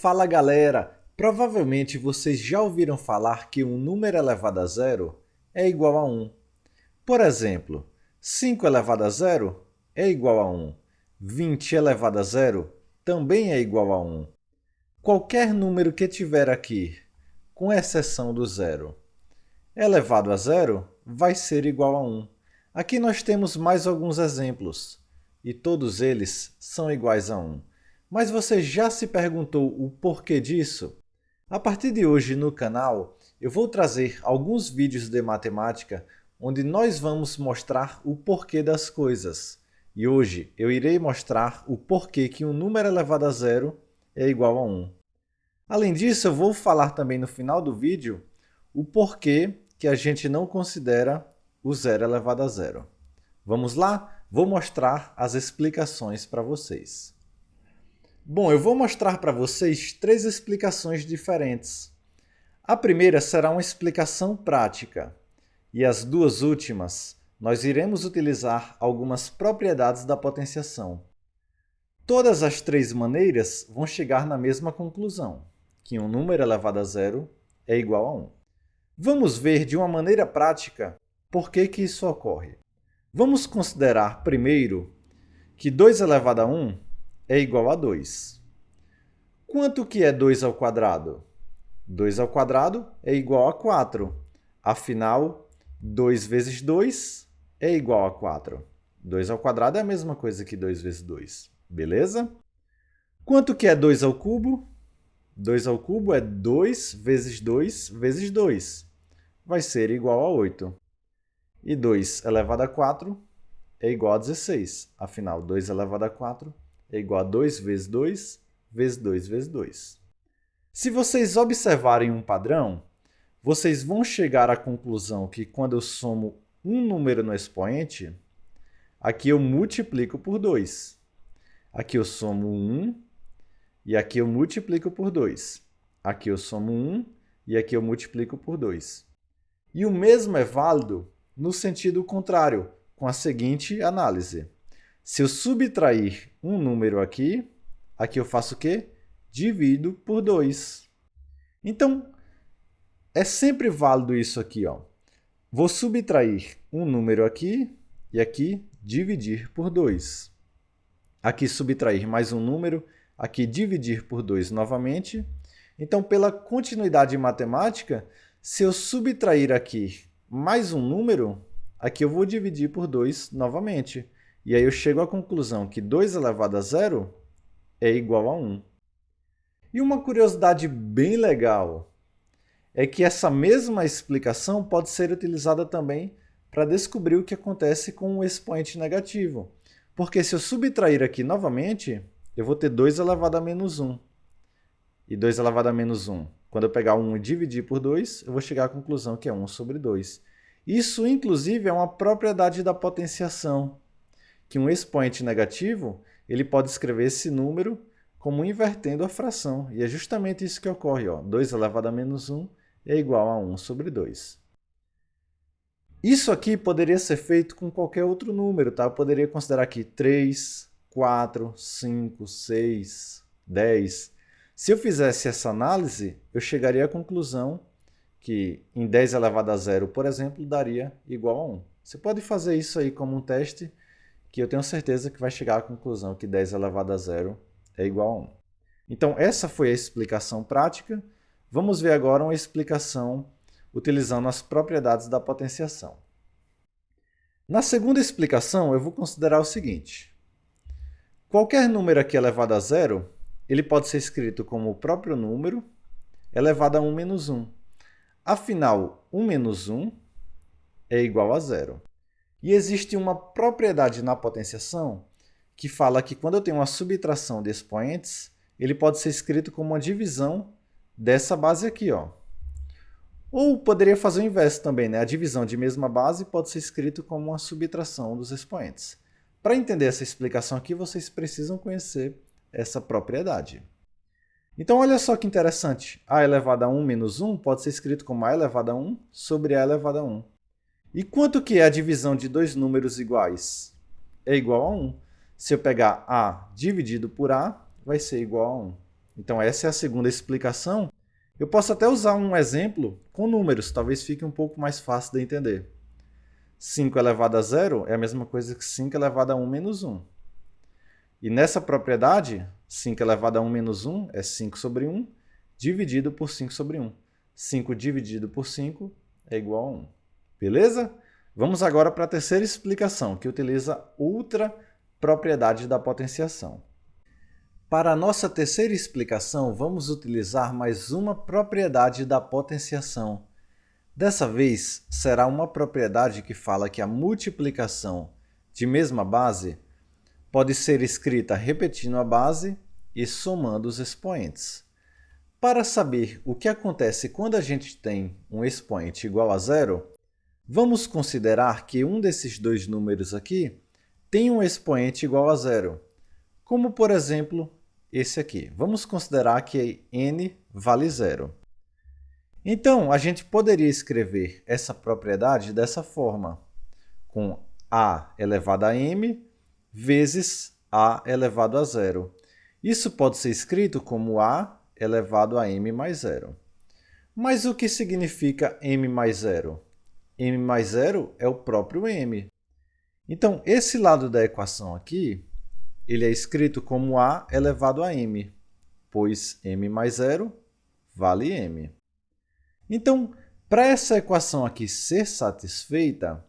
Fala galera! Provavelmente vocês já ouviram falar que um número elevado a zero é igual a 1. Por exemplo, 5 elevado a zero é igual a 1. 20 elevado a zero também é igual a 1. Qualquer número que tiver aqui, com exceção do zero, elevado a zero vai ser igual a 1. Aqui nós temos mais alguns exemplos, e todos eles são iguais a 1. Mas você já se perguntou o porquê disso? A partir de hoje no canal, eu vou trazer alguns vídeos de matemática onde nós vamos mostrar o porquê das coisas. E hoje eu irei mostrar o porquê que um número elevado a zero é igual a 1. Além disso, eu vou falar também no final do vídeo o porquê que a gente não considera o zero elevado a zero. Vamos lá? Vou mostrar as explicações para vocês. Bom, eu vou mostrar para vocês três explicações diferentes. A primeira será uma explicação prática, e as duas últimas nós iremos utilizar algumas propriedades da potenciação. Todas as três maneiras vão chegar na mesma conclusão, que um número elevado a zero é igual a 1. Vamos ver de uma maneira prática por que isso ocorre. Vamos considerar primeiro que 2 elevado a 1 é igual a 2. Quanto que é 2 ao quadrado? 2 ao quadrado é igual a 4. Afinal, 2 vezes 2 é igual a 4. 2 ao quadrado é a mesma coisa que 2 vezes 2. Beleza? Quanto que é 2 ao cubo? 2 ao cubo é 2 vezes 2 vezes 2. Vai ser igual a 8. E 2 elevado a 4 é igual a 16. Afinal, 2 elevado a 4 é igual a 2 vezes 2 vezes 2 vezes 2. Se vocês observarem um padrão, vocês vão chegar à conclusão que quando eu somo um número no expoente, aqui eu multiplico por 2. Aqui eu somo 1 e aqui eu multiplico por 2. Aqui eu somo 1 e aqui eu multiplico por 2. E o mesmo é válido no sentido contrário, com a seguinte análise. Se eu subtrair um número aqui, aqui eu faço o quê? Divido por 2. Então, é sempre válido isso aqui, ó. Vou subtrair um número aqui e aqui dividir por 2. Aqui subtrair mais um número, aqui dividir por 2 novamente. Então, pela continuidade matemática, se eu subtrair aqui mais um número, aqui eu vou dividir por 2 novamente. E aí eu chego à conclusão que 2 elevado a zero é igual a 1. E uma curiosidade bem legal é que essa mesma explicação pode ser utilizada também para descobrir o que acontece com um expoente negativo. Porque se eu subtrair aqui novamente, eu vou ter 2 elevado a menos 1. E 2 elevado a menos 1. Quando eu pegar 1 e dividir por 2, eu vou chegar à conclusão que é 1 sobre 2. Isso, inclusive, é uma propriedade da potenciação, que um expoente negativo ele pode escrever esse número como invertendo a fração. E é justamente isso que ocorre. Ó. 2 elevado a menos 1 é igual a 1 sobre 2. Isso aqui poderia ser feito com qualquer outro número. Tá? Eu poderia considerar aqui 3, 4, 5, 6, 10. Se eu fizesse essa análise, eu chegaria à conclusão que em 10 elevado a zero, por exemplo, daria igual a 1. Você pode fazer isso aí como um teste, que eu tenho certeza que vai chegar à conclusão que 10 elevado a zero é igual a 1. Então, essa foi a explicação prática. Vamos ver agora uma explicação utilizando as propriedades da potenciação. Na segunda explicação, eu vou considerar o seguinte. Qualquer número aqui elevado a zero, ele pode ser escrito como o próprio número elevado a 1 menos 1. Afinal, 1 menos 1 é igual a zero. E existe uma propriedade na potenciação que fala que quando eu tenho uma subtração de expoentes, ele pode ser escrito como uma divisão dessa base aqui, ó. Ou poderia fazer o inverso também, né? A divisão de mesma base pode ser escrito como uma subtração dos expoentes. Para entender essa explicação aqui, vocês precisam conhecer essa propriedade. Então, olha só que interessante. A elevado a 1 menos 1 pode ser escrito como A elevado a 1 sobre A elevado a 1. E quanto que é a divisão de dois números iguais? É igual a 1. Se eu pegar A dividido por A, vai ser igual a 1. Então essa é a segunda explicação. Eu posso até usar um exemplo com números, talvez fique um pouco mais fácil de entender. 5 elevado a 0 é a mesma coisa que 5 elevado a 1 menos 1. E nessa propriedade, 5 elevado a 1 menos 1 é 5 sobre 1, dividido por 5 sobre 1. 5 dividido por 5 é igual a 1. Beleza? Vamos agora para a terceira explicação, que utiliza outra propriedade da potenciação. Para a nossa terceira explicação, vamos utilizar mais uma propriedade da potenciação. Dessa vez, será uma propriedade que fala que a multiplicação de mesma base pode ser escrita repetindo a base e somando os expoentes. Para saber o que acontece quando a gente tem um expoente igual a zero, vamos considerar que um desses dois números aqui tem um expoente igual a zero, como por exemplo esse aqui. Vamos considerar que n vale zero. Então, a gente poderia escrever essa propriedade dessa forma, com a elevado a m vezes a elevado a zero. Isso pode ser escrito como a elevado a m mais zero. Mas o que significa m mais zero? M mais zero é o próprio m. Então, esse lado da equação aqui, ele é escrito como a elevado a m, pois m mais zero vale m. Então, para essa equação aqui ser satisfeita,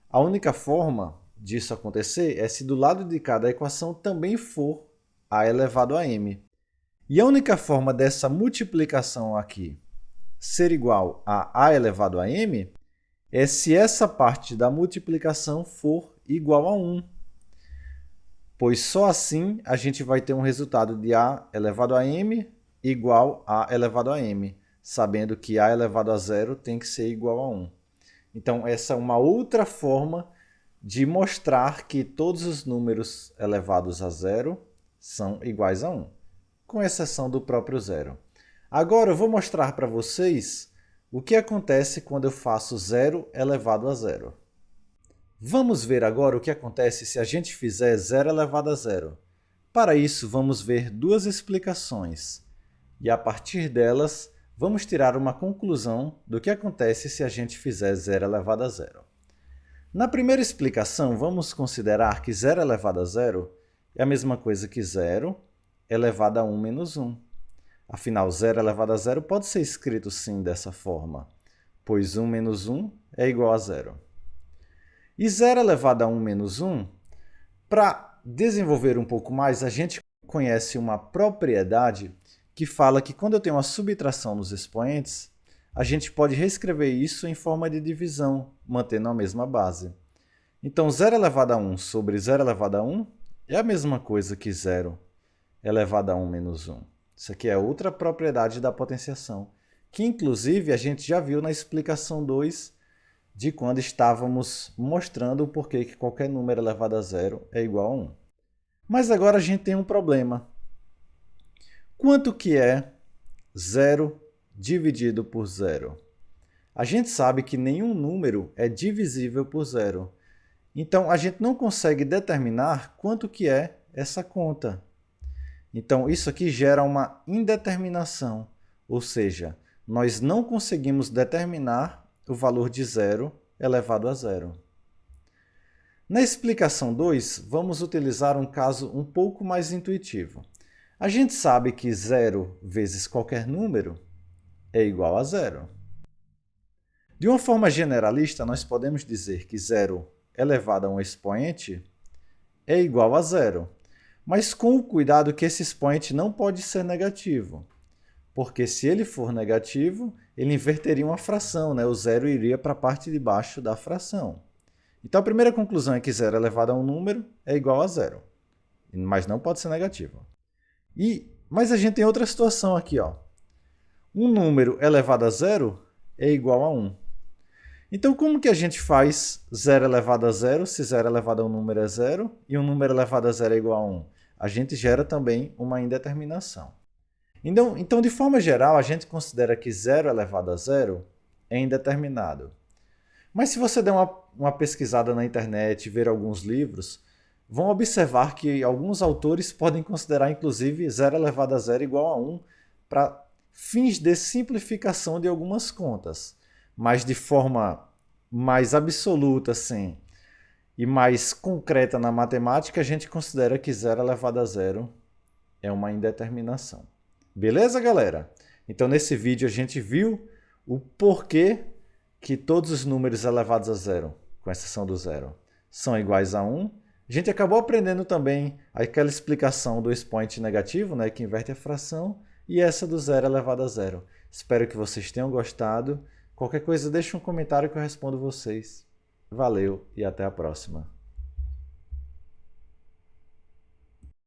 a única forma disso acontecer é se do lado de cada equação também for a elevado a m. E a única forma dessa multiplicação aqui ser igual a elevado a m é se essa parte da multiplicação for igual a 1. Pois só assim a gente vai ter um resultado de a elevado a m igual a elevado a m, sabendo que a elevado a zero tem que ser igual a 1. Então, essa é uma outra forma de mostrar que todos os números elevados a zero são iguais a 1, com exceção do próprio zero. Agora, eu vou mostrar para vocês o que acontece quando eu faço zero elevado a zero. Vamos ver agora o que acontece se a gente fizer zero elevado a zero. Para isso, vamos ver duas explicações. E a partir delas, vamos tirar uma conclusão do que acontece se a gente fizer zero elevado a zero. Na primeira explicação, vamos considerar que zero elevado a zero é a mesma coisa que zero elevado a 1 menos 1. Afinal, zero elevado a zero pode ser escrito sim dessa forma, pois 1 menos 1 é igual a zero. E zero elevado a 1 menos 1, para desenvolver um pouco mais, a gente conhece uma propriedade que fala que quando eu tenho uma subtração nos expoentes, a gente pode reescrever isso em forma de divisão, mantendo a mesma base. Então, zero elevado a 1 sobre zero elevado a 1 é a mesma coisa que zero elevado a 1 menos 1. Isso aqui é outra propriedade da potenciação, que inclusive a gente já viu na explicação 2 de quando estávamos mostrando o porquê que qualquer número elevado a zero é igual a 1. Mas agora a gente tem um problema. Quanto que é zero dividido por zero? A gente sabe que nenhum número é divisível por zero. Então, a gente não consegue determinar quanto que é essa conta. Então, isso aqui gera uma indeterminação, ou seja, nós não conseguimos determinar o valor de zero elevado a zero. Na explicação 2, vamos utilizar um caso um pouco mais intuitivo. A gente sabe que zero vezes qualquer número é igual a zero. De uma forma generalista, nós podemos dizer que zero elevado a um expoente é igual a zero, mas com o cuidado que esse expoente não pode ser negativo, porque se ele for negativo, ele inverteria uma fração, né? O zero iria para a parte de baixo da fração. Então, a primeira conclusão é que zero elevado a um número é igual a zero, mas não pode ser negativo. Mas a gente tem outra situação aqui, ó. Um número elevado a zero é igual a 1. Então, como que a gente faz zero elevado a zero se zero elevado a um número é zero e um número elevado a zero é igual a 1? A gente gera também uma indeterminação. Então, de forma geral, a gente considera que zero elevado a zero é indeterminado. Mas se você der uma pesquisada na internet e ver alguns livros, vão observar que alguns autores podem considerar, inclusive, 0 elevado a 0 igual a 1 para fins de simplificação de algumas contas. Mas de forma mais absoluta, assim, e mais concreta na matemática, a gente considera que 0 elevado a 0 é uma indeterminação. Beleza, galera? Então, nesse vídeo, a gente viu o porquê que todos os números elevados a 0, com exceção do 0, são iguais a 1. A gente acabou aprendendo também aquela explicação do expoente negativo, né, que inverte a fração, e essa do 0 elevado a 0. Espero que vocês tenham gostado. Qualquer coisa, deixe um comentário que eu respondo vocês. Valeu e até a próxima.